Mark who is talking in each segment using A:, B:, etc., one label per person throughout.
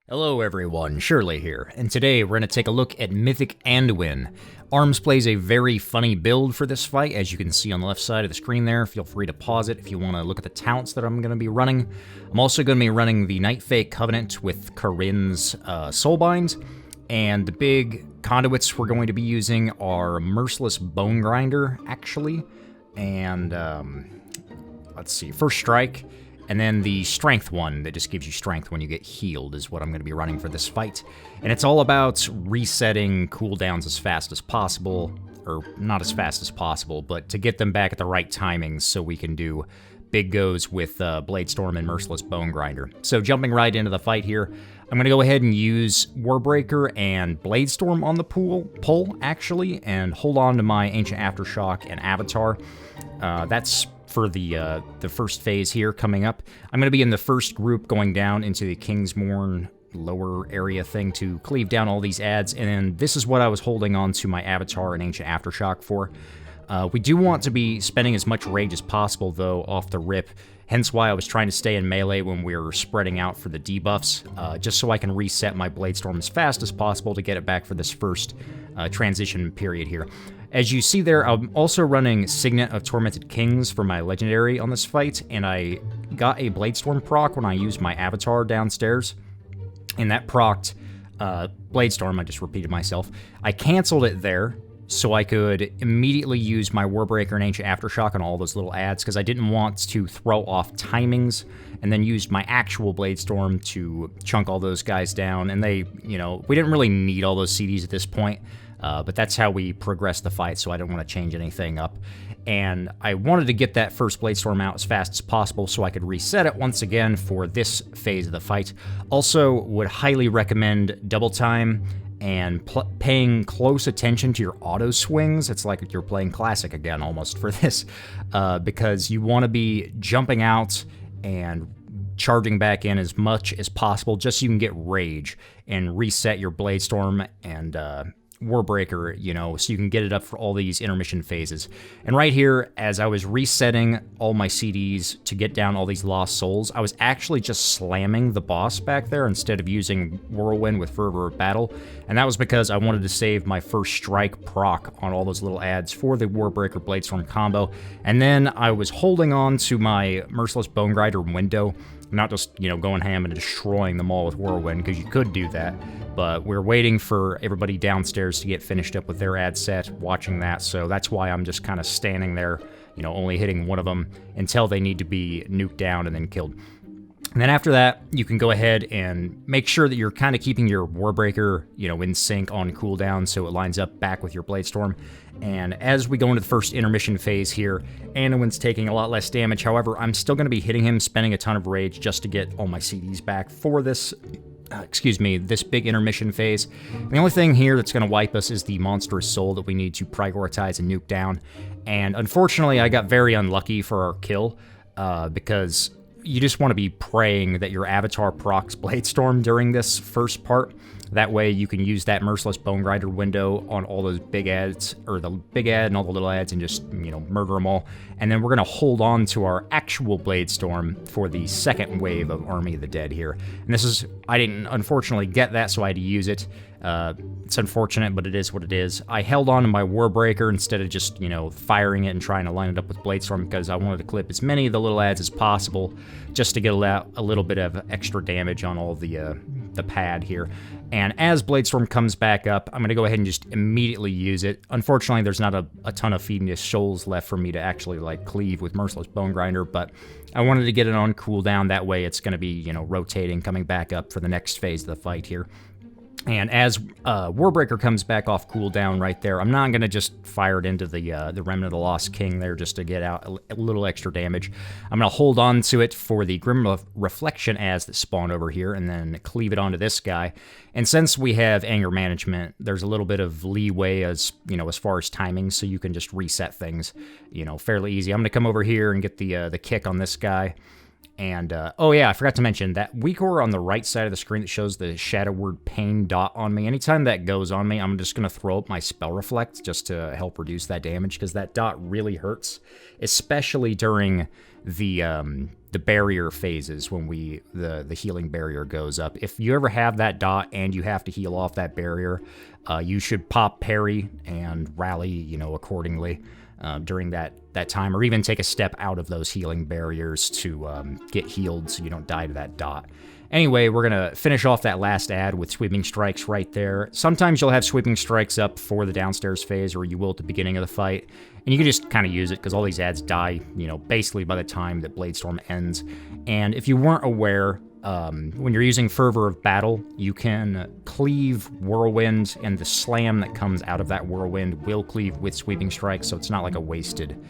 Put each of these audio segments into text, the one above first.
A: Hello everyone, Shirley here, and today we're going to take a look at Mythic Anduin. Arms plays a very funny build for this fight, as you can see on the left side of the screen there. Feel free to pause it if you want to look at the talents that I'm going to be running. I'm also going to be running the Night Fae Covenant with Corinne's Soulbind, and the big conduits we're going to be using are Merciless Bone Grinder, actually, and let's see, First Strike. And then the Strength one that just gives you strength when you get healed is what I'm going to be running for this fight. And it's all about resetting cooldowns as fast as possible, or not as fast as possible, but to get them back at the right timings so we can do big goes with Bladestorm and Merciless Bone Grinder. So jumping right into the fight here, I'm going to go ahead and use Warbreaker and Bladestorm on the pull, actually, and hold on to my Ancient Aftershock and Avatar. That's for the first phase here coming up. I'm going to be in the first group going down into the Kingsmorn lower area thing to cleave down all these adds, and then this is what I was holding on to my Avatar and Ancient Aftershock for. We do want to be spending as much rage as possible, though, off the rip, hence why I was trying to stay in melee when we were spreading out for the debuffs, just so I can reset my Bladestorm as fast as possible to get it back for this first transition period here. As you see there, I'm also running Signet of Tormented Kings for my legendary on this fight, and I got a Bladestorm proc when I used my Avatar downstairs, and that procced Bladestorm. I just repeated myself. I canceled it there so I could immediately use my Warbreaker and Ancient Aftershock on all those little adds, because I didn't want to throw off timings and then use my actual Bladestorm to chunk all those guys down. And they, you know, we didn't really need all those CDs at this point. But that's how we progress the fight, so I don't want to change anything up. And I wanted to get that first Bladestorm out as fast as possible so I could reset it once again for this phase of the fight. Also, would highly recommend double time and paying close attention to your auto swings. It's like you're playing Classic again almost for this, because you want to be jumping out and charging back in as much as possible just so you can get rage and reset your Bladestorm and Warbreaker, you know, so you can get it up for all these intermission phases. And right here, as I was resetting all my CDs to get down all these lost souls, I was actually just slamming the boss back there instead of using Whirlwind with Fervor of Battle. And that was because I wanted to save my First Strike proc on all those little adds for the Warbreaker Bladestorm combo. And then I was holding on to my Merciless Bone Grinder window, not just, you know, going ham and destroying them all with Whirlwind, because you could do that. But we're waiting for everybody downstairs to get finished up with their ad set, watching that, so that's why I'm just kind of standing there, you know, only hitting one of them until they need to be nuked down and then killed. And then after that, you can go ahead and make sure that you're kind of keeping your Warbreaker, you know, in sync on cooldown so it lines up back with your Bladestorm. And as we go into the first intermission phase here, Anduin's taking a lot less damage. However, I'm still going to be hitting him, spending a ton of rage just to get all my CDs back for this this big intermission phase. The only thing here that's going to wipe us is the Monstrous Soul that we need to prioritize and nuke down. And unfortunately, I got very unlucky for our kill, because you just want to be praying that your Avatar procs Bladestorm during this first part. That way you can use that Merciless Bone Grinder window on all those big adds, or the big ad and all the little adds, and just, you know, murder them all. And then we're going to hold on to our actual Bladestorm for the second wave of Army of the Dead here. And this is, I didn't unfortunately get that, so I had to use it. It's unfortunate, but it is what it is. I held on to my Warbreaker instead of just, you know, firing it and trying to line it up with Bladestorm, because I wanted to clip as many of the little adds as possible just to get a little bit of extra damage on all the pad here. And as Bladestorm comes back up, I'm going to go ahead and just immediately use it. Unfortunately, there's not a ton of Fiendish Shoals left for me to actually, like, cleave with Merciless Bone Grinder, but I wanted to get it on cooldown. That way it's going to be, you know, rotating, coming back up for the next phase of the fight here. And as Warbreaker comes back off cooldown right there, I'm not going to just fire it into the Remnant of the Lost King there just to get out a little extra damage. I'm going to hold on to it for the Grim Reflection as that spawn over here, and then cleave it onto this guy. And since we have Anger Management, there's a little bit of leeway as, you know, as far as timing, so you can just reset things, you know, fairly easy. I'm going to come over here and get the kick on this guy. And, oh yeah, I forgot to mention that weak aura on the right side of the screen that shows the Shadow Word Pain dot on me. Anytime that goes on me, I'm just going to throw up my Spell Reflect just to help reduce that damage, because that dot really hurts, especially during the the barrier phases when the healing barrier goes up. If you ever have that dot and you have to heal off that barrier, you should pop parry and rally, you know, accordingly during that time, or even take a step out of those healing barriers to get healed so you don't die to that dot. Anyway, we're going to finish off that last ad with Sweeping Strikes right there. Sometimes you'll have Sweeping Strikes up for the downstairs phase, or you will at the beginning of the fight. And you can just kind of use it, because all these ads die, you know, basically by the time that Bladestorm ends. And if you weren't aware, when you're using Fervor of Battle, you can cleave Whirlwind, and the slam that comes out of that Whirlwind will cleave with Sweeping Strikes, so it's not like a wasted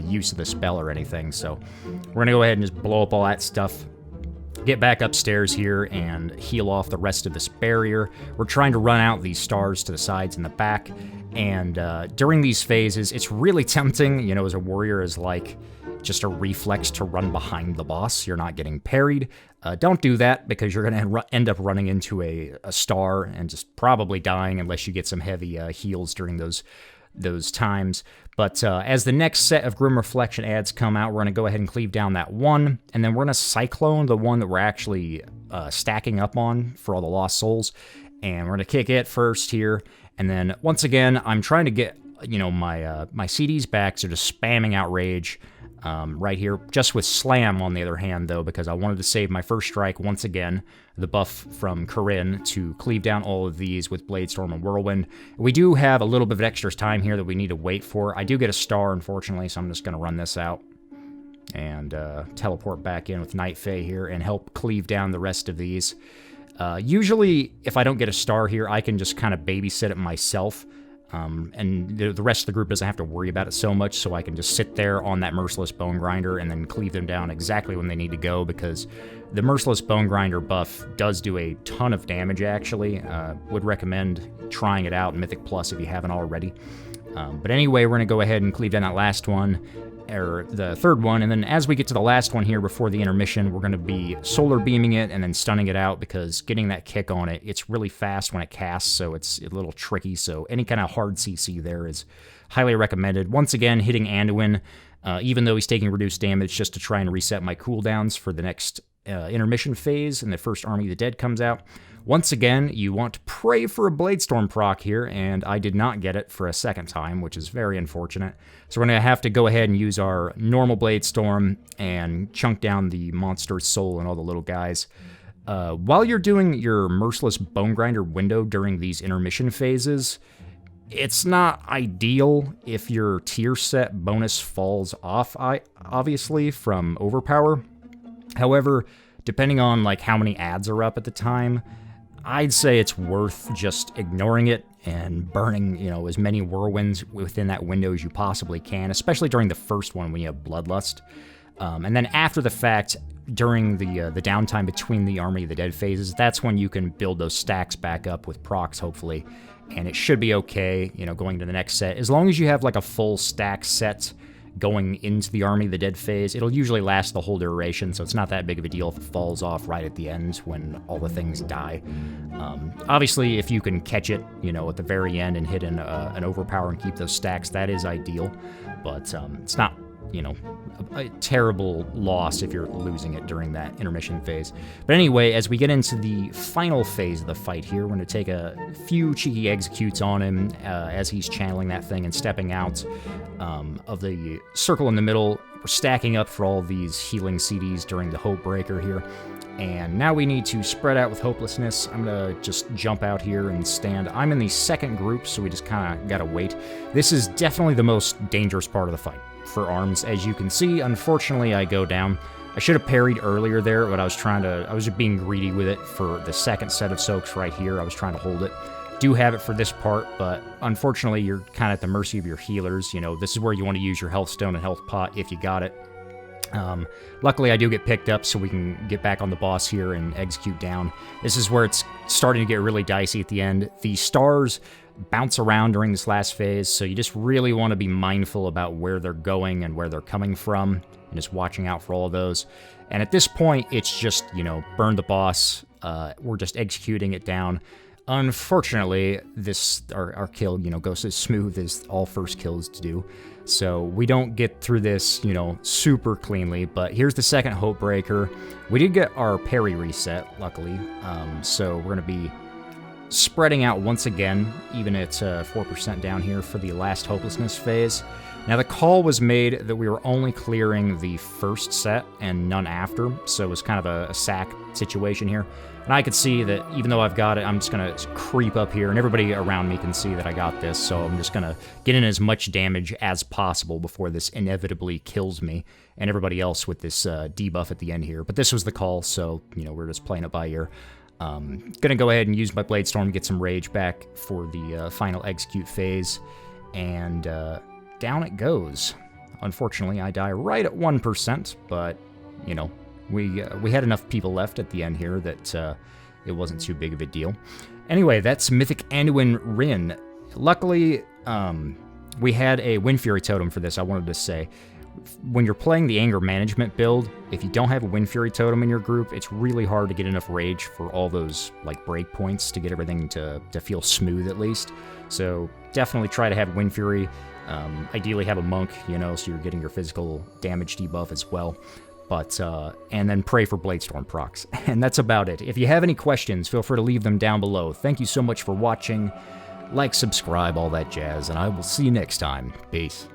A: use of the spell or anything. So we're going to go ahead and just blow up all that stuff. Get back upstairs here and heal off the rest of this barrier. We're trying to run out these stars to the sides and the back, and during these phases, it's really tempting, you know, as a warrior, is like just a reflex to run behind the boss. You're not getting parried. Don't do that, because you're going to end up running into a star and just probably dying unless you get some heavy heals during those times. But as the next set of Grim Reflection ads come out, we're going to go ahead and cleave down that one, and then we're going to Cyclone the one that we're actually stacking up on for all the Lost Souls, and we're going to kick it first here. And then once again, I'm trying to get, you know, my CDs back, so just spamming out Rage right here, just with Slam on the other hand, though, because I wanted to save my first strike once again, the buff from Corinne, to cleave down all of these with Bladestorm and Whirlwind. We do have a little bit of extra time here that we need to wait for. I do get a star, unfortunately, so I'm just going to run this out and teleport back in with Night Fae here and help cleave down the rest of these. Usually, if I don't get a star here, I can just kind of babysit it myself. And the rest of the group doesn't have to worry about it so much, so I can just sit there on that Merciless Bone Grinder and then cleave them down exactly when they need to go, because the Merciless Bone Grinder buff does do a ton of damage, actually. Would recommend trying it out in Mythic Plus if you haven't already. But anyway, we're going to go ahead and cleave down that last one, or the third one, and then as we get to the last one here before the intermission, we're going to be solar beaming it and then stunning it out, because getting that kick on it, it's really fast when it casts, so it's a little tricky, so any kind of hard CC there is highly recommended. Once again, hitting Anduin, even though he's taking reduced damage, just to try and reset my cooldowns for the next intermission phase, and the first Army of the Dead comes out. Once again, you want to pray for a Bladestorm proc here, and I did not get it for a second time, which is very unfortunate. So we're going to have to go ahead and use our normal Bladestorm and chunk down the monster's soul and all the little guys. While you're doing your Merciless Bone Grinder window during these intermission phases, it's not ideal if your tier set bonus falls off, obviously, from Overpower. However, depending on like how many ads are up at the time, I'd say it's worth just ignoring it and burning, you know, as many whirlwinds within that window as you possibly can, especially during the first one when you have Bloodlust. And then after the fact, during the downtime between the Army of the Dead phases, that's when you can build those stacks back up with procs, hopefully, and it should be okay, you know, going to the next set. As long as you have like a full stack set going into the Army of the Dead phase, it'll usually last the whole duration, so it's not that big of a deal if it falls off right at the end when all the things die. Obviously, if you can catch it, you know, at the very end and hit an overpower and keep those stacks, that is ideal, but it's not, you know, a terrible loss if you're losing it during that intermission phase. But anyway, as we get into the final phase of the fight here, we're going to take a few cheeky executes on him as he's channeling that thing and stepping out of the circle in the middle. We're stacking up for all these healing CDs during the Hope Breaker here. And now we need to spread out with Hopelessness. I'm going to just jump out here and stand. I'm in the second group, so we just kind of got to wait. This is definitely the most dangerous part of the fight for Arms. As you can see, unfortunately, I go down. I should have parried earlier there, but I was just being greedy with it for the second set of soaks right here. I was trying to hold it. Do have it for this part, but unfortunately, you're kind of at the mercy of your healers. You know, this is where you want to use your health stone and health pot if you got it. Luckily, I do get picked up, so we can get back on the boss here and execute down. This is where it's starting to get really dicey at the end. The stars bounce around during this last phase, so you just really want to be mindful about where they're going and where they're coming from, and just watching out for all of those. And at this point, it's just, you know, burn the boss. We're just executing it down. Unfortunately, our kill, goes as smooth as all first kills do. So we don't get through this, super cleanly. But here's the second Hope Breaker. We did get our parry reset, luckily. So we're going to be spreading out once again, even at 4% down here for the last Hopelessness phase. Now, the call was made that we were only clearing the first set and none after, so it was kind of a sack situation here. And I could see that even though I've got it, I'm just going to creep up here, and everybody around me can see that I got this, so I'm just going to get in as much damage as possible before this inevitably kills me, and everybody else with this debuff at the end here. But this was the call, so, we're just playing it by ear. Gonna go ahead and use my Blade Storm to get some rage back for the final execute phase, and down it goes. Unfortunately, I die right at 1%, but, we had enough people left at the end here that it wasn't too big of a deal. Anyway, that's Mythic Anduin Wrynn. Luckily, we had a Wind Fury Totem for this, I wanted to say. When you're playing the anger management build, if you don't have a Wind Fury Totem in your group, it's really hard to get enough rage for all those breakpoints to get everything to feel smooth at least. So definitely try to have Wind Fury. Ideally have a monk, so you're getting your physical damage debuff as well. But, and then pray for Blade Storm procs. And that's about it. If you have any questions, feel free to leave them down below. Thank you so much for watching. Like, subscribe, all that jazz, and I will see you next time. Peace.